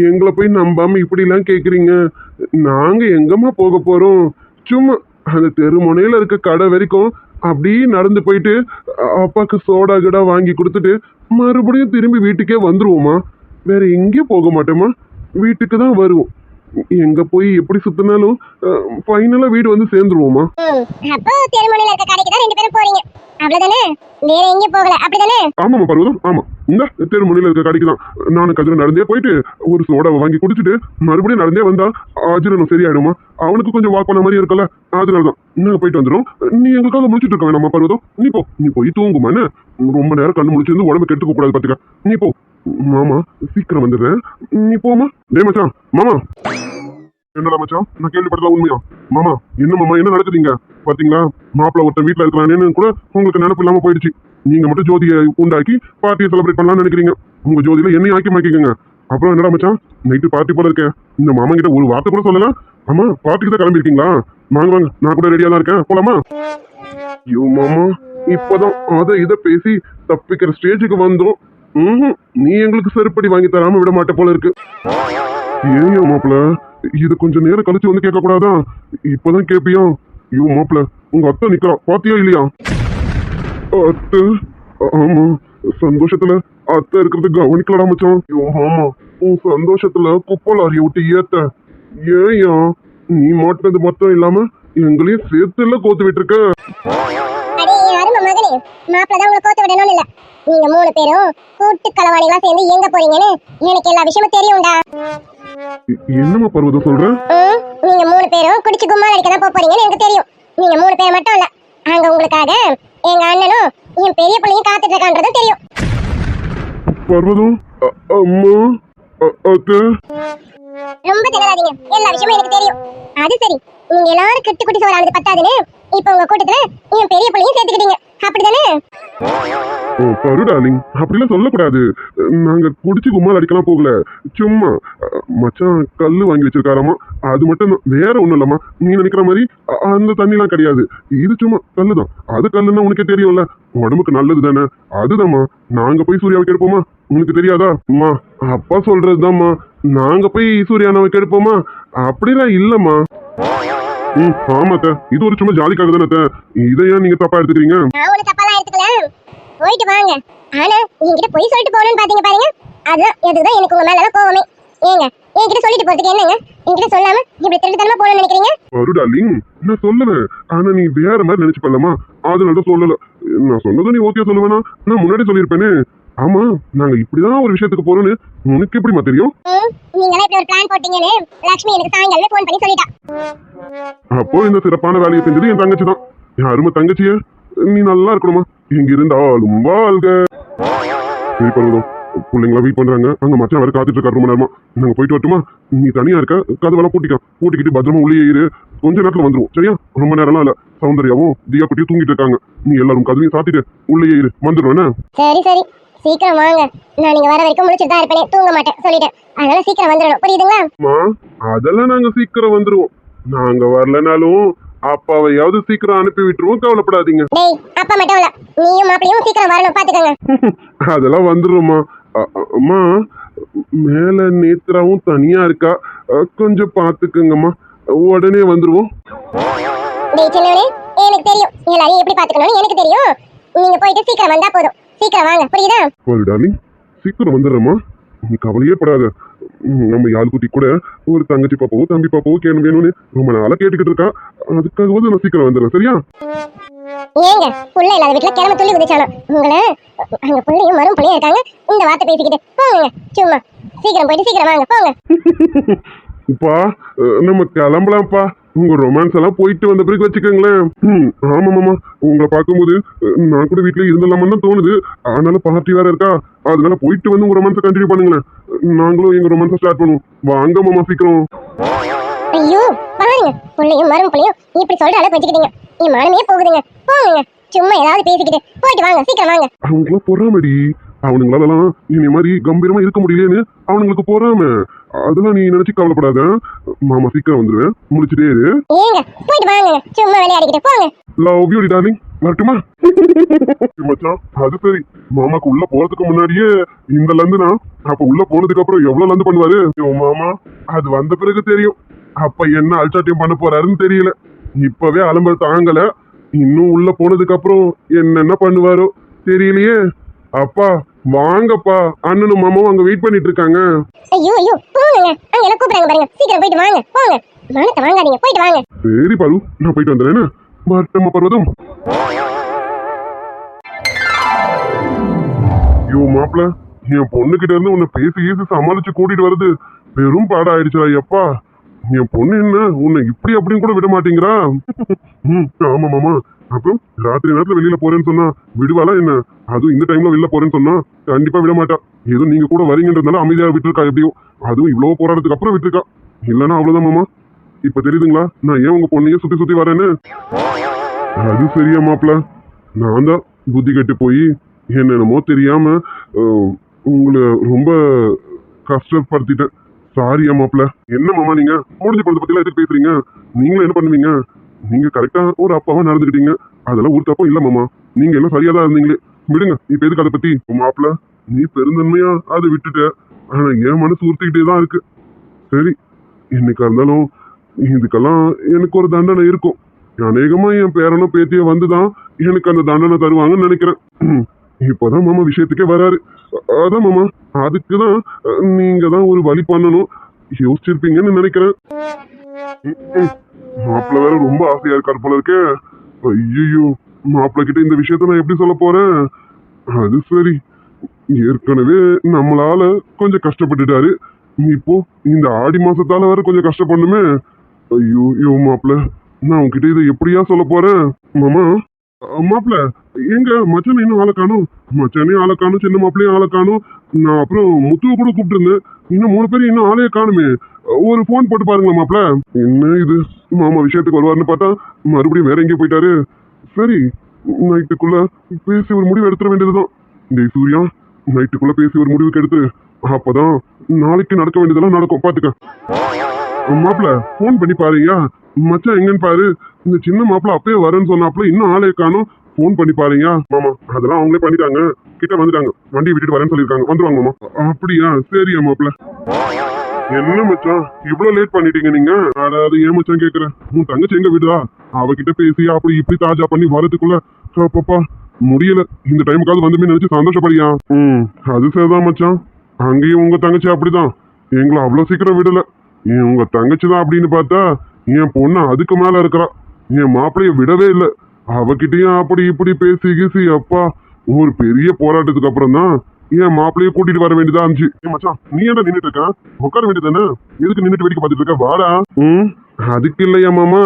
Speaker 3: எங்களை போய் நம்பாம இப்படி எல்லாம் கேக்குறீங்க? நாங்க எங்கம்மா போக போறோம்? சும்மா அந்த தெரு முனையில இருக்க கடை வரைக்கும் அப்படியே நடந்து போயிட்டு அப்பாக்கு சோடா கிடா வாங்கி கொடுத்துட்டு மறுபடியும் திரும்பி வீட்டுக்கே வந்துருவோமா. வேற எங்கேயும் போக மாட்டோமா, வீட்டுக்கு தான் வருவோம். எங்க போய் எப்படி சுத்தினாலும் ஃபைனலா வீடு வந்து சேர்ந்துருவோமா.
Speaker 2: அப்போ தெருமுனையில இருக்க கடைக்கு தான் 2 பேரும் போறீங்க, அவ்வளவுதானே? வேற எங்கேயும் போகல, அப்படிதானே?
Speaker 3: ஆமாமா பர்வதம், ஆமா. இந்த தெருமுனையில இருக்க கடைக்கு தான் நானும் கதிரும் நடந்தே போயிட்டு ஒரு சோடாவை வாங்கி குடிச்சிட்டு மறுபடியும் நடந்தே வந்தா அஜீரணம் சரியாயிடுமா. அவனுக்கு கொஞ்சம் வாக் பண்ண மாதிரி இருக்கல, அதனாலதான் நாங்க போயிட்டு வந்துடும். நீ எங்களுக்காக முடிச்சிட்டு இருக்க வேணாமா பர்வதம்? நீ போய் தூங்குமான்னு. ரொம்ப நேரம் கண்ணு முடிச்சிருந்து உடம்பு கெட்டுக்க கூடாது பாத்துக்க. நீ போ மாமா, சீக்கிரம் வந்துடுறேன், நீ போமா. டே மச்சான், மாமா. என்னடா மச்சான், நான் கேள்விப்பட்டதா உண்மையா? மாமா என்ன மாமா, என்ன நடக்குதுங்க? பாத்தீங்களா, மாப்பிள்ள ஒருத்தன் வீட்டுல இருக்கிறானேன்னு கூட உங்களுக்கு நினைப்பு இல்லாம போயிடுச்சு. நீங்க மட்டும் ஜோதியை உண்டாக்கி பார்ட்டியை செலிப்ரேட் பண்ணலாம்னு நினைக்கிறீங்க. உங்க ஜோதியில என்னையும் ஆக்கி மாக்கிக்கோங்க. அப்புறம் என்னடா மச்சான், நைட்டு பார்ட்டி போல இருக்கேன். இந்த மாமா கிட்ட ஒரு வார்த்தை கூட சொல்லலாம். ஆமா, பார்ட்டிக்கு தான் கிளம்பி இருக்கீங்களா? வாங்க வாங்க, நான் கூட ரெடியா தான் இருக்கேன், போலாமா? ஐயோ மாமா, இப்பதான் அதை இதை பேசி தப்பிக்கிற ஸ்டேஜுக்கு வந்தோம். நீ எங்களுக்கு செருப்படி வாங்கி தராம விட மாட்ட போல இருக்கு. ஏன் மாப்பிள்ள, இது கொஞ்சம் நேரம் கழிச்சு வந்து கேட்க கூடாதா? இப்பதான் கேப்பியா? ஐயோ மாப்பிள்ள, உங்க அத்தை நிக்கிறா, பாத்தியா இல்லையா? அத்தை? ஆமா, சந்தோஷத்துல அத்தை இருக்கிறது கவனிக்கலடா மச்சான். ஐயோ ஆமா, உன் சந்தோஷத்துல குப்பை லாரியை விட்டு ஏத்த. ஏயா நீ மாட்டினது மட்டும் இல்லாம எங்களையும் சேர்த்துல கோத்து விட்டுருக்க.
Speaker 2: அடே அருமை மகனே, மாப்பிள்ள தான் உங்களை கோத்து விடணும்னு இல்ல. நீங்க 3 பேரும் கூட்டு களவாணிகளா சேர்ந்து எங்க போறீங்கன்னு எனக்கு எல்லா விஷயமும் தெரியும்டா.
Speaker 3: என்னம்மா பர்வதம் சொல்ற?
Speaker 2: நீங்க 3 பேரும் குடிச்சு கும்மால் அடிக்க தான் போறீங்கன்னு எனக்கு தெரியும். நீங்க 3 பேர் மட்டும் இல்ல, அங்க உங்களுக்காக எங்க அண்ணனும் என் பெரிய பிள்ளையும் காத்துட்டு இருக்கான்றதும் தெரியும்.
Speaker 3: பர்வதம், அம்மா, அத்தை.
Speaker 2: ரொம்ப திணறாதீங்க, எல்லா விஷயமும் எனக்கு தெரியும். அது சரி, நீங்க எல்லாரும் கெட்டு குட்டி சோறானது பத்தாதுன்னு இப்ப உங்க கூட்டத்துல என் பெரிய பிள்ளையும் சேர்த்துக்கிட்டீங்க, அப்படிதானே?
Speaker 3: பரு டார்லிங், அப்படிலாம் சொல்லக்கூடாது. நாங்க குடிச்சு கும்மால் அடிக்கலாம் போகல, சும்மா மச்சான் கல்லு வாங்கி வச்சிருக்காராமா, அது மட்டும் தான், வேற ஒண்ணும் இல்லம்மா. நீ நினைக்கிற மாதிரி அந்த தண்ணிலாம் கிடையாது, இது சும்மா கல்லுதான். அது கல்லுன்னா உனக்கே தெரியும்ல, உடம்புக்கு நல்லது தானே, அதுதாம்மா. நாங்க போய் சூர்யாவை கெடுப்போமா? உனக்கு தெரியாதா? அம்மா அப்பா சொல்றதுதாம்மா, நாங்க போய் சூர்யானாவை கெடுப்போமா? அப்படிலாம் இல்லம்மா. ஆமாத்த, இது ஒரு சும்மா ஜாலிக்காக தானே. இதையா நீங்க தப்பா எடுத்துக்கிறீங்க?
Speaker 2: நான் ஒரு தப்பாலாம் எடுத்துக்கல, போயிட்டு வாங்க. ஆனா என்கிட்ட போய் சொல்லிட்டு போகணும்னு பாத்தீங்க பாருங்க, அதான் எதுதான் எனக்கு உங்க மேல கோவமே. ஏங்க என்கிட்ட சொல்லிட்டு போறதுக்கு என்னங்க? என்கிட்ட சொல்லாம இப்படி திருட்டுத்தனமா போகணும்னு நினைக்கிறீங்க?
Speaker 3: பரு டார்லிங், நான் சொல்லுவேன், ஆனா நீ வேற மாதிரி நினைச்சு பண்ணலாமா, அதனால சொல்லல. நான் சொன்னதும் நீ ஓகே சொல்லுவேனா? நான் முன்னாடி சொல்லியிருப்பேனே. ஆமா, நாங்க இப்படிதான் ஒரு விஷயத்துக்கு போறோம்னு உனக்கு எப்படிமா தெரியும்?
Speaker 2: நீங்களே இப்படி ஒரு பிளான் போட்டீங்கன்னு லட்சுமி எனக்கு சாயங்காலமே போன் பண்ணி சொல்லிட்டா.
Speaker 3: அப்போ இந்த சிறப்பான வேலையை செஞ்சது என் தங்கச்சி தான். என் அருமை தங்கச்சிய நீ நல்லா இருக்கணுமா, இங்க இருந்தாலும் வாழ்க. சரி பருவதம், பிள்ளைங்களா வெயிட் பண்றாங்க, அங்க மச்சான் வேற காத்துட்டு இருக்காரு ரொம்ப நேரமா. நாங்க போயிட்டு வரட்டுமா? நீ தனியா இருக்க, கதவெல்லாம் பூட்டிக்கிட்டு பத்திரமா உள்ளே ஏறு. கொஞ்ச நேரத்துல வந்துருவோம், சரியா? ரொம்ப நேரம்லாம் இல்ல. சௌந்தர்யாவும் தியா குட்டியும் தூங்கிட்டு இருக்காங்க. நீ எல்லாரும் கதவையும் சாத்திட்டு உள்ளே ஏறு, வந்துடுவேன்.
Speaker 2: சரி சரி, சீக்கிரம் வாங்க. நான் நீங்க வர வரைக்கும் முடிச்சுட்டு தான் இருப்பேனே, தூங்க மாட்டேன் சொல்லிட்டேன். அதனால சீக்கிரம் வந்துடணும், புரியுதுங்களா?
Speaker 3: அதெல்லாம் நாங்க சீக்கிரம் வந்துருவோம். நாங்க வரலனாலும் அப்பாவையாவது சீக்கிரம் அனுப்பி விட்டுருவோம், கவலைப்படாதீங்க.
Speaker 2: டேய், அப்பா மட்டும் இல்ல, நீயும் மாப்பிளையும் சீக்கிரம் வரணும், பாத்துக்கங்க.
Speaker 3: அதெல்லாம் வந்துருமா. அம்மா, மேல நேத்ராவும் தனியா இருக்கா, கொஞ்சம் பாத்துக்குங்கம்மா, உடனே வந்துருவோம்.
Speaker 2: டேய் சின்னவனே, எனக்கு தெரியும் எல்லாரையும் எப்படி பாத்துக்கணும்னு எனக்கு தெரியும். நீங்க போயிட்டு சீக்கிரம் வந்தா போதும். சீக்கிரம் வாங்க, புரியுதா?
Speaker 3: ஒரு டார்லிங், சீக்கிரம் வந்துடுறேம்மா, நீ கவலையே படாத. நம்ம யாழ்குட்டி கூட ஒரு தங்கச்சி பாப்பாவோ தம்பி பாப்பாவோ கேள்வி வேணும்னு ரொம்ப நாளா கேட்டுக்கிட்டு இருக்கா. அதுக்காக நான் சீக்கிரம் வந்துடுறேன், சரியா?
Speaker 2: ஏங்க புள்ள இல்லாத வீட்டுல கிளம்ப துள்ளி குதிச்சானோ உங்களை? அங்க புள்ளையும் மரும் புள்ளையும் இருக்காங்க, இந்த வார்த்தை பேசிக்கிட்டு போங்க. சும்மா சீக்கிரம் போயிட்டு சீக்கிரம் வாங்க, போங்க.
Speaker 3: இப்பா நம்ம கிளம்பலாம்ப்பா. உங்க ரொமான்ஸ் எல்லாம் போயிட்டு வந்த பிறகு வச்சுக்கோங்களேன். ஆமா மாமா, உங்களை பார்க்கும்போது நான் கூட வீட்டுல இருந்தலாமான்னு தான் தோணுது. அதனால பார்ட்டி வேற இருக்கா, அதனால போயிட்டு வந்து உங்க ரொமான்ஸை கண்டினியூ பண்ணுங்களேன். நாங்களும் எங்க ரொமான்ஸை ஸ்டார்ட் பண்ணுவோம். வாங்க மாமா சீக்கிரம்.
Speaker 2: ஐயோ பாருங்க, பாருங்க, புள்ளையும் மரும் புள்ளையும் இப்படி சொல்ற அளவுக்கு வச்சுக்கிட்டீங்க. என் மனமே போகுதுங்க. போங்க, சும்மா ஏதாவது பேசிக்கிட்டு போயிட்டு வாங்க, சீக்கிரம் வாங்க.
Speaker 3: அவங்களுக்குலாம் பொறாமடி. அவனுங்களாலலாம் இனி மாதிரி கம்பீரமா இருக்க முடியலையேன்னு அவனுங்களுக்கு பொறாம. அதெல்லாம் நீ நினைச்சு கவலைப்படாத. மாமா சீக்கிரம் வந்துருவேன், முடிச்சுட்டே இரு.
Speaker 2: ஏங்க போயிட்டு வாங்க, சும்மா விளையாடிக்கிட்டு போங்க.
Speaker 3: Love you darling. வரட்டுமா? மச்சான் அது சரி, மாமாக்கு உள்ள போறதுக்கு முன்னாடியே இந்த லந்துனா அப்ப உள்ள போனதுக்கு அப்புறம் எவ்வளவு லந்து பண்ணுவாரு மாமா? அது வந்த பிறகு தெரியும். அப்ப என்ன அல்சாட்டியம் பண்ண போறாருன்னு தெரியல. இப்பவே அலம்பல் தாங்கல, இன்னும் உள்ள போனதுக்கு அப்புறம் என்னென்ன பண்ணுவாரோ தெரியலையே. அப்பா வாங்கப்பா, அண்ணனும் மாமாவும் அங்க வெயிட் பண்ணிட்டு இருக்காங்க.
Speaker 2: ஐயோ ஐயோ, போங்க, அங்க எல்லாம் கூப்பிடுறாங்க பாருங்க, சீக்கிரம் போயிட்டு வாங்க, போங்க. மனத்தை வாங்காதீங்க, போயிட்டு வாங்க.
Speaker 3: சரி பாலு, நான் போயிட்டு வந்துடுறேன். வரட்டமா பர்வதம்? ஐயோ மாப்பிள, என் பொண்ணுகிட்ட இருந்து உன்னை பேசி சமாளிச்சு கூட்டிட்டு வருது பெரும் பாடம் ஆயிடுச்சுடா. எப்பா, என் பொண்ணு என்ன உன்னை இப்படி அப்படின்னு கூட விட மாட்டேங்கிறா. ஆமா மாமா. அப்புறம் ராத்திரி நேரத்துல வெளியில போறேன்னு சொன்னா விடுவாளா என்ன? அதுவும் இந்த டைம்ல வெளில போறேன்னு சொன்னா கண்டிப்பா விட மாட்டா. ஏதோ நீங்க கூட வரீங்கன்றதுனால அமைதியா விட்டுருக்கா. எப்படியும் அதுவும் இவ்வளவு போராட்டத்துக்கு அப்புறம் விட்டுருக்கா. இல்லன்னா அவ்வளவுதான் மாமா. இப்ப தெரியுதுங்களா நான் ஏன் உங்க பொண்ணையே சுத்தி சுத்தி வரேன்னு? அது சரியா மாப்பிள, நான் தான் புத்தி கெட்டு போய் என்னென்னமோ தெரியாம உங்களை ரொம்ப கஷ்டப்படுத்திட்டேன். சாரியா மாப்பிள. என்ன மாமா நீங்க முடிஞ்ச பொழுது பத்திலாம் எதுக்கு பேசுறீங்க? நீங்களும் என்ன பண்ணுவீங்க? நீங்க கரெக்டா ஒரு அப்பாவா நடந்துக்கிட்டீங்க. அதெல்லாம் ஒரு தப்பும் இல்ல மாமா. நீங்க எல்லாம் சரியா தான் இருந்தீங்களே. விடுங்க, இப்ப எதுக்கு அதை பத்தி? மாப்பிள நீ பெருந்தன்மையா அதை விட்டுட்ட. ஆனா என் மனசு உறுத்திக்கிட்டே தான் இருக்கு. சரி, என்னைக்கா இருந்தாலும் இதுக்கெல்லாம் எனக்கு ஒரு தண்டனை இருக்கும். அநேகமா என் பேரனும் பேத்திய வந்துதான் எனக்கு அந்த தண்டனை தருவாங்கன்னு நினைக்கிறேன். இப்பதான் மாமா விஷயத்துக்கே வராரு. அதான் மாமா, அதுக்குதான் நீங்க தான் ஒரு வழி பண்ணணும் யோசிச்சிருப்பீங்கன்னு நினைக்கிறேன். மாப்பிள்ள வேற ரொம்ப ஆசையா இருக்காரு போல இருக்கே. ஐயோ, மாப்பிள்ள கிட்ட இந்த விஷயத்த நான் எப்படி சொல்ல போறேன்? அது சரி, ஏற்கனவே நம்மளால கொஞ்சம் கஷ்டப்பட்டுட்டாரு. இப்போ இந்த ஆடி மாசத்தால வேற கொஞ்சம் கஷ்டப்படணுமே. ஐயோ மாப்பிள்ள, நான் உங்ககிட்ட இதை எப்படியா சொல்ல போறேன்? மாமா மாப்பிள்ள எங்க மச்சான இன்னும் ஆளை காணும்? மச்சானையும் ஆளை காணும், சின்ன மாப்பிள்ளையும் ஆளை காணும். நான் அப்புறம் முத்துவை கூட கூப்பிட்டு இருந்தேன். இன்னும் 3 பேரும் இன்னும் ஆளையே காணுமே. ஒரு போன் போட்டு பாருங்களா மாப்பிள்ள. என்ன இது, மாமா விஷயத்துக்கு வருவாருன்னு பார்த்தா மறுபடியும் வேற எங்கேயும் போயிட்டாரு. சரி, நைட்டுக்குள்ள பேசி ஒரு முடிவு எடுத்துட வேண்டியதுதான். டேய் சூர்யா, நைட்டுக்குள்ள பேசி ஒரு முடிவுக்கு எடுத்து அப்பதான் நாளைக்கு நடக்க வேண்டியதெல்லாம் நடக்கும். பாத்துக்க மாப்பிள்ள, போன் பண்ணி பாருங்க. மச்சான் எங்கன்னு பாரு. இந்த சின்ன மாப்பிள்ள அப்பயே வரேன்னு சொன்னாப்புல இன்னும் ஆளே காணும். போன் பண்ணி பாருங்க. மாமா அதெல்லாம் அவங்களே பண்ணிட்டாங்க, கிட்ட வந்துட்டாங்க. வண்டியை விட்டுட்டு வரேன்னு சொல்லியிருக்காங்க, வந்துருவாங்க மாமா. அப்படியா? சரியா மாப்பிள்ள. என்ன மச்சான் இவ்வளவு லேட் பண்ணிட்டீங்க நீங்க? அதாவது ஏன் மச்சான் கேக்குறேன், உன் தங்கச்சி எங்க விடுறா? அவகிட்ட பேசி அப்படி இப்படி தாஜா பண்ணி வரதுக்குள்ள பாப்பா முடியல. இந்த டைமுக்காவது வந்துமே நினைச்சு சந்தோஷப்படியா? அது சரிதான் மச்சான். அங்கேயும் உங்க தங்கச்சி அப்படிதான், எங்களை அவ்வளவு சீக்கிரம் விடல. உங்க தங்கச்சி தான் அப்படின்னு பார்த்தா என் பொண்ணு அதுக்கு மேல இருக்கிறா. என் மாப்பிள்ளைய விடவே இல்லை. அவகிட்டயும் அப்படி இப்படி பேசி கீசி அப்பா ஒரு பெரிய போராட்டத்துக்கு அப்புறம் தான் என் மாப்பிள்ளைய கூட்டிட்டு வர வேண்டியதா இருந்துச்சு. மச்சான் நீ என்ன நின்றுட்டு இருக்க? உட்கார வேண்டியதானே? எதுக்கு நின்றுட்டு வேடிக்கை பார்த்துட்டு இருக்க? வாடா. அதுக்கு இல்லையா மாமா,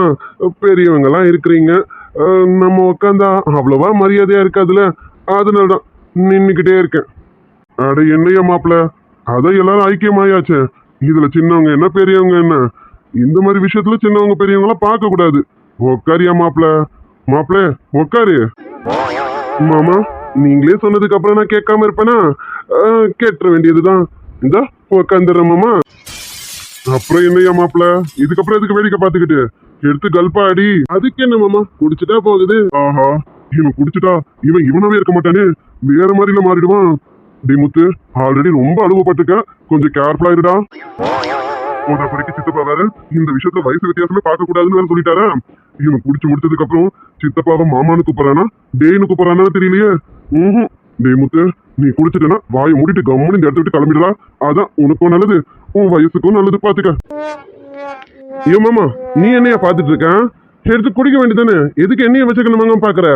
Speaker 3: பெரியவங்க எல்லாம் இருக்கிறீங்க, நம்ம உட்காந்தா அவ்வளவா மரியாதையா இருக்காதுல, அதனாலதான் நின்னுக்கிட்டே இருக்கேன். அட என்னையா மாப்பிள்ள, அதான் எல்லாரும் ஐக்கியமாயாச்சே. இதுல சின்னவங்க என்ன பெரியவங்க என்ன, இந்த மாதிரி விஷயத்துல சின்னவங்க பெரியவங்களாம் பார்க்க கூடாது. உக்காரியா மாப்பிள்ள. மாப்பிள்ள உக்காரு. மாமா நீங்களே சொன்னதுக்கு அப்புறம் நான் கேட்காம இருப்பேனா? கேட்டுற வேண்டியதுதான். இந்த உக்காந்துடுறேன் மாமா. அப்புறம் என்னையா மாப்பிள்ள, இதுக்கப்புறம் எதுக்கு வேடிக்கை பார்த்துக்கிட்டு? எடுத்து கல்பா அடி. அதுக்கு என்ன மாமா, குடிச்சுட்டா போகுது. ஆஹா, இவன் குடிச்சுட்டா இவன் இவனாவே இருக்க மாட்டானே, வேற மாதிரில மாறிடுவான். டி முத்து, ஆல்ரெடி ரொம்ப அனுபவப்பட்டிருக்க, கொஞ்சம் கேர்ஃபுல்லா இருடா. படிக்க சித்தப்பா வேற இந்த விஷயத்துல வயசு வித்தியாசமே பார்க்க கூடாதுன்னு வேற சொல்லிட்டாரா? இவன் குடிச்சு முடிச்சதுக்கு அப்புறம் சித்தப்பாவை மாமான்னு கூப்பிடறானா டேன்னு கூப்பிடறானா தெரியலையே. டே முத்து, நீ குடிச்சிட்டனா வாயை மூடிட்டு கம்முன்னு இந்த இடத்த விட்டு கிளம்பிடுறா. அதான் உனக்கும் நல்லது, உன் வயசுக்கும் நல்லது. பாத்துக்க. ஐயோ மாமா, நீ என்னையா பாத்துட்டு இருக்க? எடுத்து குடிக்க வேண்டியதானே, எதுக்கு என்னைய வச்சுக்கணுமாங்க பாக்குற?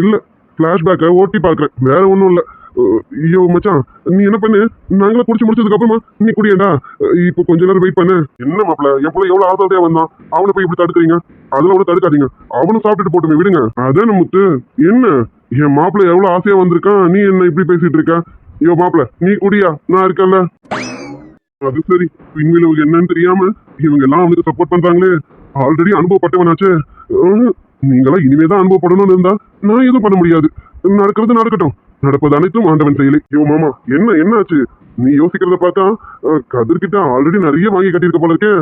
Speaker 3: இல்ல, பிளாஷ்பேக்க ஓட்டி பாக்குறேன், வேற ஒண்ணும் இல்ல. ஐயோ மச்சான், நீ என்ன பண்ணு, நாங்களா குடிச்சு முடிச்சதுக்கு அப்புறமா நீ குடியேண்டா. இப்போ கொஞ்ச நேரம் வெயிட் பண்ணு. என்ன மாப்பிள்ள, என் பிள்ளை எவ்வளவு ஆசையா வந்தான், அவனை போய் இப்படி தடுக்கிறீங்க? அதெல்லாம் ஒண்ணு தடுக்காதீங்க, அவனும் சாப்பிட்டுட்டு போட்டுமே, விடுங்க. அதான் முத்து, என்ன என் மாப்பிள்ள எவ்வளவு ஆசையா வந்திருக்கான், நீ என்ன இப்படி பேசிட்டு இருக்க? ஐயோ மாப்பிள்ள நீ குடியா, நான் இருக்கல. அது சரி, பின்விளைவுக்கு என்னன்னு தெரியாம இவங்க எல்லாம் அவனுக்கு சப்போர்ட் பண்றாங்களே, ஆல்ரெடி அனுபவப்பட்டவனாச்சே. நீங்களா இனிமேதான் அனுபவப்படணும்னு இருந்தா நான் எதுவும் பண்ண முடியாது. நடக்கிறது நடக்கட்டும். நடப்பது அனைத்தும் ஆண்டவன் செயலே. ஐயோ மாமா, என்ன ஆச்சு? நீ யோசிக்கிறத பார்த்தா கதிர்கிட்ட ஆல்ரெடி நிறைய வாங்கி கட்டியிருக்க போல இருக்கே.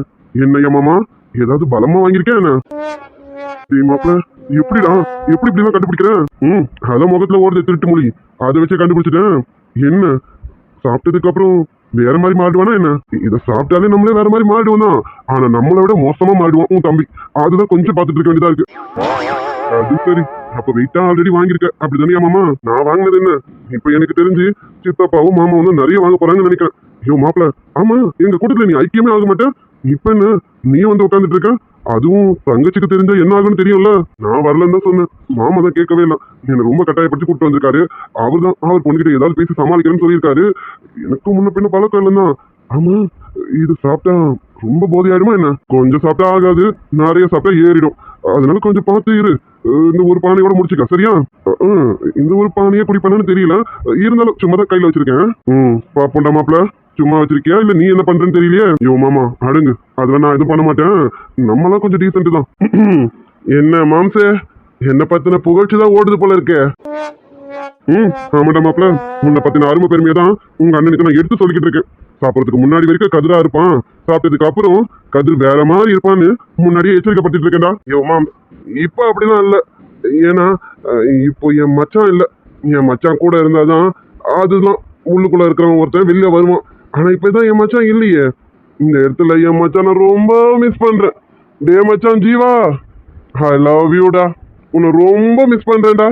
Speaker 3: என்னையா மாமா, ஏதாவது பலமா வாங்கியிருக்கேன் என்ன? மாப்பிள்ள, எப்படிடா இப்படிதான் கண்டுபிடிக்கிறேன்? அதான் முகத்துல ஓடுது திருட்டு மொழி, அதை வச்சு கண்டுபிடிச்சிட்டேன். என்ன சாப்பிட்டதுக்கு அப்புறம் வேற மாதிரி மாறிடுவானா என்ன? இதை சாப்பிட்டாலே நம்மளே வேற மாதிரி மாறிடுவோம் தான். ஆனா நம்மளை விட மோசமா மாறிடுவான் உன் தம்பி. அதுதான் கொஞ்சம் பார்த்துட்டு இருக்க வேண்டியதா இருக்கு. அது சரி, அப்ப வெயிட்டா ஆல்ரெடி வாங்கியிருக்க அப்படிதானே மாமா? நான் வாங்கினது என்ன? இப்ப எனக்கு தெரிஞ்சு சித்தப்பாவும் மாமாவும் நிறைய வாங்க போறாங்கன்னு நினைக்கிறேன். ஐயோ மாப்பிள்ள, ஆமா எங்க கூட்டத்துல நீ ஐக்கியமே ஆக மாட்டேன். இப்ப என்ன நீ வந்து உட்காந்துட்டு இருக்க? அதுவும் தங்கச்சிக்கு தெரிஞ்சா என்ன ஆகும்னு தெரியும்ல. நான் வரலன்னு தான் சொன்னேன். மாமா தான் கேட்கவே இல்லை. என்ன ரொம்ப கட்டாயப்படுத்தி கூப்பிட்டு வந்திருக்காரு. அவர் பொண்ணுகிட்ட ஏதாவது பேசி சமாளிக்கிறேன்னு சொல்லியிருக்காரு. எனக்கு முன்ன பின்ன பழக்கம் இல்லைன்னா. ஆமா, இது சாப்பிட்டா ரொம்ப போதையாயிடுமா என்ன? கொஞ்சம் சாப்பிட்டா ஆகாது, நிறைய சாப்பிட்டா ஏறிடும். அதனால கொஞ்சம் பார்த்து இரு. இந்த ஒரு பானையோட முடிச்சுக்க, சரியா? இந்த ஒரு பானையே குடிப்பானு தெரியல, இருந்தாலும் சும்மா தான் கையில வச்சிருக்கேன். பாப்போண்டா மாப்பிள்ள, சும்மா வச்சிருக்கியா இல்ல நீ என்ன பண்றேன்னு தெரியலையே. ஐயோ மாமா அடங்கு, அதெல்லாம் நான் எதுவும் பண்ண மாட்டேன். நம்மளாம் கொஞ்சம் டீசென்ட் தான். என்ன மாம்சே, என்ன பத்தின புகழ்ச்சிதான் ஓடுது போல இருக்கே. ஆமாண்டா மாப்பிள்ள, உன்னை பத்தின அருமை பெருமையை தான் உங்க அண்ணனுக்கு நான் எடுத்து சொல்லிக்கிட்டு இருக்கேன். சாப்பிடறதுக்கு முன்னாடி வரைக்கும் கதிரா இருப்பான், சாப்பிட்டதுக்கு அப்புறம் கதிர் வேற மாதிரி இருப்பான்னு முன்னாடியே எச்சரிக்கப்பட்டு இருக்கேன்டா. ஐயோ மாம், இப்ப அப்படிலாம் இல்ல. ஏன்னா இப்போ என் மச்சான் இல்ல. என் மச்சான் கூட இருந்தாதான் அதுதான் உள்ளுக்குள்ள இருக்கிறவன் ஒருத்தன் வெளில வருவான். ஆனா இப்பதான் என் மச்சான் இல்லையே. இந்த இடத்துல என் மச்சான் நான் ரொம்ப மிஸ் பண்றேன். டே மச்சான் ஜீவா, ஐ லவ் யூடா. உன்னை ரொம்ப மிஸ் பண்றேன்டா.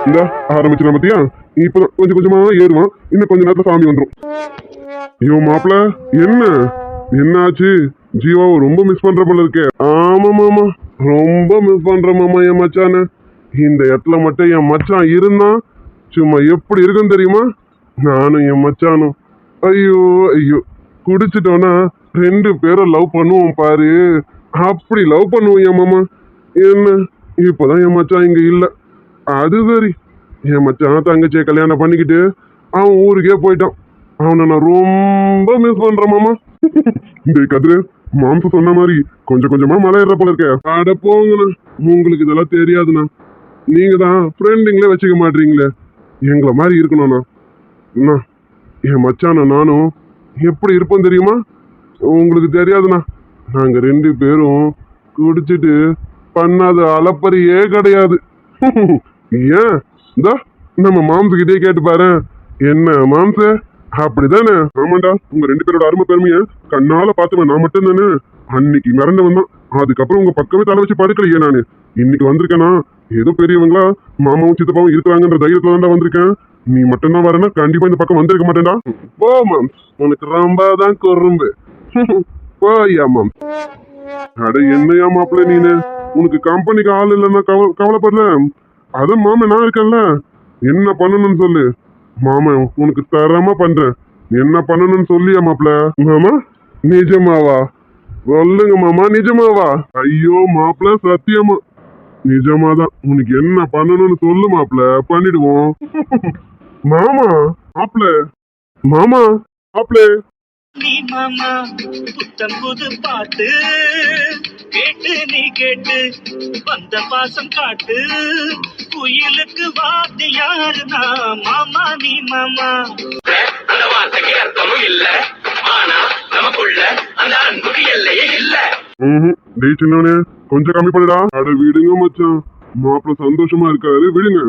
Speaker 3: இந்த ஆரம்பிச்சு பத்தியா, இப்பதான் கொஞ்சம் கொஞ்சமா ஏறுவான். இன்னும் கொஞ்ச நேரத்துல சாமி வந்துடும். ஐயோ மாப்பிள்ள, என்ன ஆச்சு? ஜீவாவை ரொம்ப மிஸ் பண்ற போல இருக்கே. ஆமா மாமா, ரொம்ப மிஸ் பண்ற மாமா என் மச்சான. இந்த இடத்துல மட்டும் என் மச்சான் இருந்தா சும்மா எப்படி இருக்குன்னு தெரியுமா? நானும் என் மச்சானும் ஐயோ குடிச்சிட்டோன்னா 2 பேரும் லவ் பண்ணுவோம் பாரு. அப்படி லவ் பண்ணுவோம் என் மாமா. என்ன இப்பதான் என் மச்சான் இங்க இல்ல. அது சரி, என் மச்சான் தங்கச்சியை கல்யாணம் பண்ணிக்கிட்டு அவன் ஊருக்கே போயிட்டான். அவனை நான் ரொம்ப மிஸ் பண்றேன் மாமா. இந்த கதிரு மாம்சம் சொன்ன மாதிரி கொஞ்சம் கொஞ்சமா மழை ஏற போல இருக்க. அட போங்கண்ணா, உங்களுக்கு இதெல்லாம் தெரியாதுண்ணா. நீங்க தான் ஃப்ரெண்டுங்களே வச்சுக்க மாட்டீங்களே. எங்களை மாதிரி இருக்கணும்ண்ணா. அண்ணா, என் மச்சான நானும் எப்படி இருப்போம் தெரியுமா? உங்களுக்கு தெரியாதுண்ணா. நாங்க 2 பேரும் குடிச்சிட்டு பண்ணாத அலப்பறியே கிடையாது. ஏன் இந்த நம்ம மாம்சுகிட்டே கேட்டு பாரு. என்ன மாம்ச, அப்படிதானே? ஆமாண்டா, உங்க 2 பேரோட அருமை பெருமைய கண்ணால பாத்துவேன் நான் மட்டும் தானே. அன்னைக்கு மிரண்டவன் தான். அதுக்கப்புறம் உங்க பக்கமே தலை வச்சு படுக்கலையே நானு. இன்னைக்கு வந்திருக்கேனா ஏதோ பெரியவங்களா மாமாவும் சித்தப்பாவும் இருக்கிறாங்கன்ற தைரியத்துல தான்டா வந்திருக்கேன். நீ மட்டும்தான் வரனா கண்டிப்பா இந்த பக்கம் வந்திருக்க மாட்டேன்டா. போ மாம், உனக்கு ரொம்ப தான் குறும்பு. போயா மாம். அட என்னையா மாப்பிள்ள நீனு, உனக்கு கம்பெனிக்கு ஆள் இல்லைன்னா கவலைப்படல. அதான் மாமன் நான் இருக்கேன்ல, என்ன பண்ணணும்னு சொல்லு. மாமன் உனக்கு தரமா பண்றேன். என்ன பண்ணணும்னு சொல்லியா மாப்பிள்ள? மாமா நிஜமாவா? சொல்லுங்க மாமா, நிஜமாவா? ஐயோ மாப்பிள்ள சத்தியமா நிஜமாதான். உனக்கு என்ன பண்ணணும்னு சொல்லு மாப்பிள்ள, பண்ணிடுவோம். மாமா மாப்பிள்ள, மாமா மாப்பிள்ள.
Speaker 1: நீ மாமா புத்தம் புது பாட்டு கேட்டு நீ கேட்டு வந்த பாசம் காட்டு. குயிலுக்கு வார்த்தை யாருனா மாமா நீ மாமா. அந்த வார்த்தைக்கு அர்த்தமும் இல்ல, ஆனா நமக்குள்ள அந்த அன்புக்கு எல்லையே இல்ல.
Speaker 3: டேய் சின்னவனே, கொஞ்சம் கம்மி பண்ணுடா. அட விடுங்க மச்சான், மாப்பிள்ள சந்தோஷமா இருக்காரு, விடுங்க.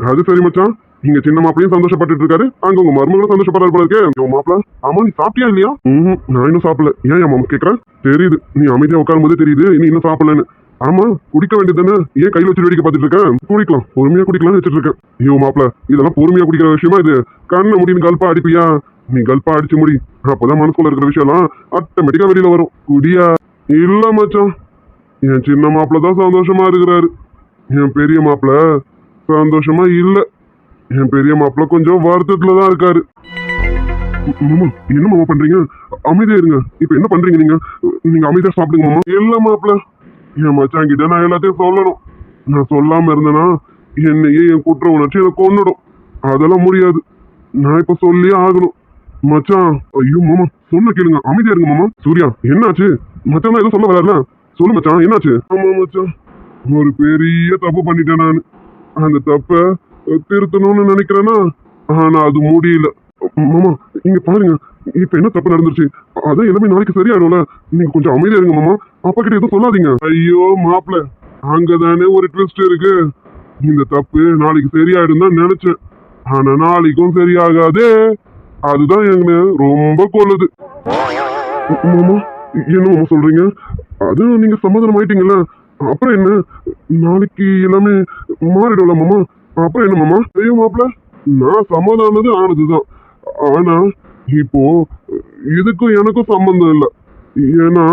Speaker 3: அது சரி மச்சான், இங்க சின்ன மாப்பிளையும் சந்தோஷப்பட்டு இருக்காரு, அங்க உங்க மருமகளும் சந்தோஷப்படுறாரு போல இருக்கே. மாப்பிள்ள, ஆமா நீ சாப்பிட்டியா இல்லையா? நான் இன்னும் சாப்பிடல. ஏன் என் மாமா கேக்குறேன்? தெரியுது, நீ அமைதியா உட்காரும் போதே தெரியுது நீ இன்னும் சாப்பிடலன்னு. ஆமா குடிக்க வேண்டியது தானே, ஏன் கையில வச்சு வேடிக்கை பார்த்துட்டு இருக்கேன்? குடிக்கலாம், பொறுமையா குடிக்கலாம்னு வச்சுட்டு இருக்கேன். ஐயோ மாப்பிள்ள, இதெல்லாம் பொறுமையா குடிக்கிற விஷயமா இது? கண்ணை முடின்னு கல்பா அடிப்பியா? நீ கல்பா அடிச்சு முடி, அப்பதான் மனசுக்குள்ள இருக்கிற விஷயம் எல்லாம் ஆட்டோமேட்டிக்கா வெளியில வரும். குடியா? இல்ல மச்சான், என் சின்ன மாப்பிள்ள தான் சந்தோஷமா இருக்கிறாரு. என் பெரிய மாப்பிள்ள சந்தோஷமா இல்ல. என் பெரிய மாப்பிள்ள கொஞ்சம் வருத்தத்துலதான் இருக்காரு. மாமா என்ன மாமா பண்றீங்க? அமைதியா இருங்க. இப்ப என்ன பண்றீங்க நீங்க அமைதியா சாப்பிடுங்க மாமா. இல்ல மாப்பிள்ள, என் மச்சான் கிட்ட நான் எல்லாத்தையும் சொல்லணும். நான் சொல்லாம இருந்தேன்னா என்னையே என் குற்ற உணர்ச்சி எனக்கு கொன்னுடும். அதெல்லாம் முடியாது, நான் இப்ப சொல்லியே ஆகணும். மச்சான், ஐயோ மாமா சொன்ன கேளுங்க, அமைதியா இருங்க மாமா. சூர்யா என்னாச்சு? மச்சான் ஏதோ சொல்ல வராருல, சொல்லு மச்சான், என்னாச்சு? ஆமா மச்சான், ஒரு பெரிய தப்பு பண்ணிட்டேன் நான். அந்த தப்பை திருத்தணும்னு நினைக்கிறேன்னா, ஆனா அது முடியல. மாமா, இங்க பாருங்க, இப்ப என்ன தப்பு நடந்துருச்சு? அதான் எல்லாமே நாளைக்கு சரியாயிடும்ல. நீங்க கொஞ்சம் அமைதியா இருங்க மாமா. அப்பா கிட்ட எதுவும் சொல்லாதீங்க. ஐயோ மாப்பிள்ள, அங்கதானே ஒரு ட்விஸ்ட் இருக்கு. இந்த தப்பு நாளைக்கு சரியாயிடும் தான் நினைச்சேன். ஆனா நாளைக்கும் சரியாகாதே. அதுதான் எங்க ரொம்ப கொல்லுது. மாமா, என்ன மாமா சொல்றீங்க? அது நீங்க சமாதானம் ஆயிட்டீங்கல்ல, அப்புறம் என்ன? நாளைக்கு எல்லாமே மாறிடும்ல மாமா. அப்புறம் என்ன மாமா? ஐயோ மாப்பிள்ள, நான் சமாதானது ஆனதுதான். ஆனா இப்போ இதுக்கும் எனக்கும் சம்பந்தம் இல்லை. ஏன்னா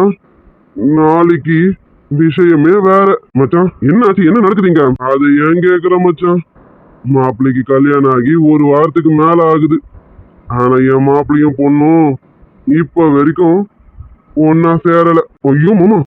Speaker 3: நாளைக்கு விஷயமே வேற. மச்சான், என்னாச்சு? என்ன நடக்குதுங்க? அது ஏன் கேக்குற மச்சான்? மாப்பிள்ளைக்கு கல்யாணம் ஆகி ஒரு வாரத்துக்கு மேல ஆகுது. ஆனா என் மாப்பிள்ளையும் பொண்ணும் இப்ப வரைக்கும் ஒன்னா சேரல. ஐயோ மாமா.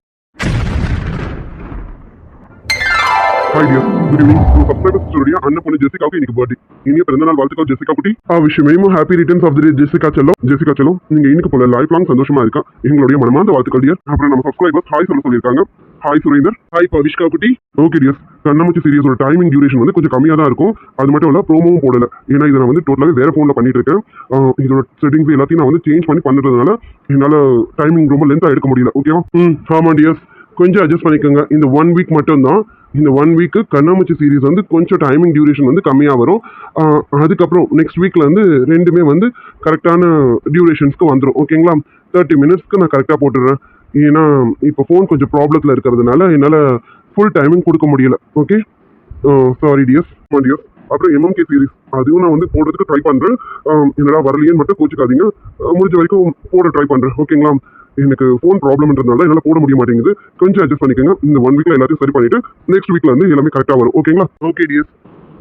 Speaker 3: Hi dear, good evening. உங்க சப்ஸ்கிரைபர் சிஸ்டருடைய அண்ணன் பொண்ணு ஜெசிகாவுக்கு இன்னைக்கு பர்த்டே. இனிய பிறந்தநாள் வாழ்த்துக்கள் ஜெசிகா குட்டி. விஷயமே happy returns of the day Jessica செல்லம். ஜெசிகா செல்லம், நீங்க இன்னைக்கு போல லைஃப் லாங் சந்தோஷமா இருக்கா, எங்களுடைய மனமார்ந்த வாழ்த்துக்கள் டியர். அப்புறம் நம்ம சப்ஸ்கிரைபர்ஸ் ஹாய் சொல்ல சொல்லியிருக்காங்க. ஹாய் சுரேந்தர், ஹாய் பவிஷ்கா குட்டி. ஓகே டியர்ஸ், கண்ணாமூச்சி சீரியஸோட டைமிங் டியூரேஷன் வந்து கொஞ்சம் கம்மியாக தான் இருக்கும். அது மட்டும் இல்லை, ப்ரோமோவும் போடல. ஏன்னா இதை நான் வந்து டோட்டலாகவே வேற ஃபோனில் பண்ணிட்டு இருக்கேன். இதோட செட்டிங்ஸ் எல்லாத்தையும் நான் வந்து சேஞ்ச் பண்ணுறதுனால என்னால் டைமிங் ரொம்ப லென்த்தாக எடுக்க முடியல. ஓகேவா? ஆமாம் டியர்ஸ், கொஞ்சம் அட்ஜஸ்ட் பண்ணிக்கோங்க. இந்த 1 வீக் மட்டும் தான். இந்த 1 வீக்கு கண்ணாமூச்சி சீரிஸ் வந்து கொஞ்சம் டைமிங் டியூரேஷன் வந்து கம்மியாக வரும். அதுக்கப்புறம் நெக்ஸ்ட் வீக்கில் வந்து ரெண்டுமே வந்து கரெக்டான டியூரேஷன்ஸ்க்கு வந்துடும். ஓகேங்களா? 30 மினிட்ஸ்க்கு நான் கரெக்டாக போட்டுடுறேன். ஏன்னா இப்போ ஃபோன் கொஞ்சம் ப்ராப்ளத்தில் இருக்கிறதுனால என்னால் ஃபுல் டைமிங் கொடுக்க முடியல. Okay, sorry dears. டியர்ஸ், அப்புறம் எம்எம்கே சீரிஸ் அதுவும் நான் வந்து போடுறதுக்கு ட்ரை பண்ணுறேன். என்னடா வரலையேன்னு மட்டும் கோச்சிக்காதீங்க. முடிஞ்ச வரைக்கும் போட ட்ரை பண்ணுறேன். ஓகேங்களா? எனக்கு ஃபோன் ப்ராப்ளம்ன்றதுனால என்னால் போட முடிய மாட்டேங்குது. கொஞ்சம் அட்ஜஸ்ட் பண்ணிக்கோங்க. இந்த 1 வீக்ல எல்லாத்தையும் சரி பண்ணிட்டு நெக்ஸ்ட் வீக்ல வந்து எல்லாமே கரெக்டாக வரும். ஓகேங்களா? ஓகே டியர்ஸ்,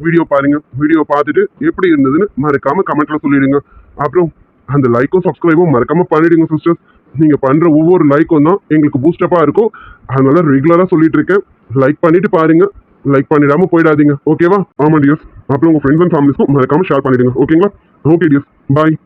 Speaker 3: வீடியோ பாருங்க. வீடியோ பார்த்துட்டு எப்படி இருந்ததுன்னு மறக்காம கமெண்ட்ல சொல்லிடுங்க. அப்புறம் அந்த லைக்கும் சப்ஸ்கிரைபும் மறக்காம பண்ணிடுங்க சிஸ்டர்ஸ். நீங்க பண்ற ஒவ்வொரு லைக்கும் தான் எங்களுக்கு பூஸ்டப்பா இருக்கும். அதனால ரெகுலரா சொல்லிட்டு இருக்கேன், லைக் பண்ணிட்டு பாருங்க. லைக் பண்ணிடாம போயிடாதீங்க. ஓகேவா? ஆமா டியர்ஸ். அப்புறம் உங்க ஃப்ரெண்ட்ஸ் அண்ட் ஃபேமிலிஸ்க்கும் மறக்காம ஷேர் பண்ணிடுங்க. ஓகேங்களா? ஓகே டியர்ஸ், பாய்.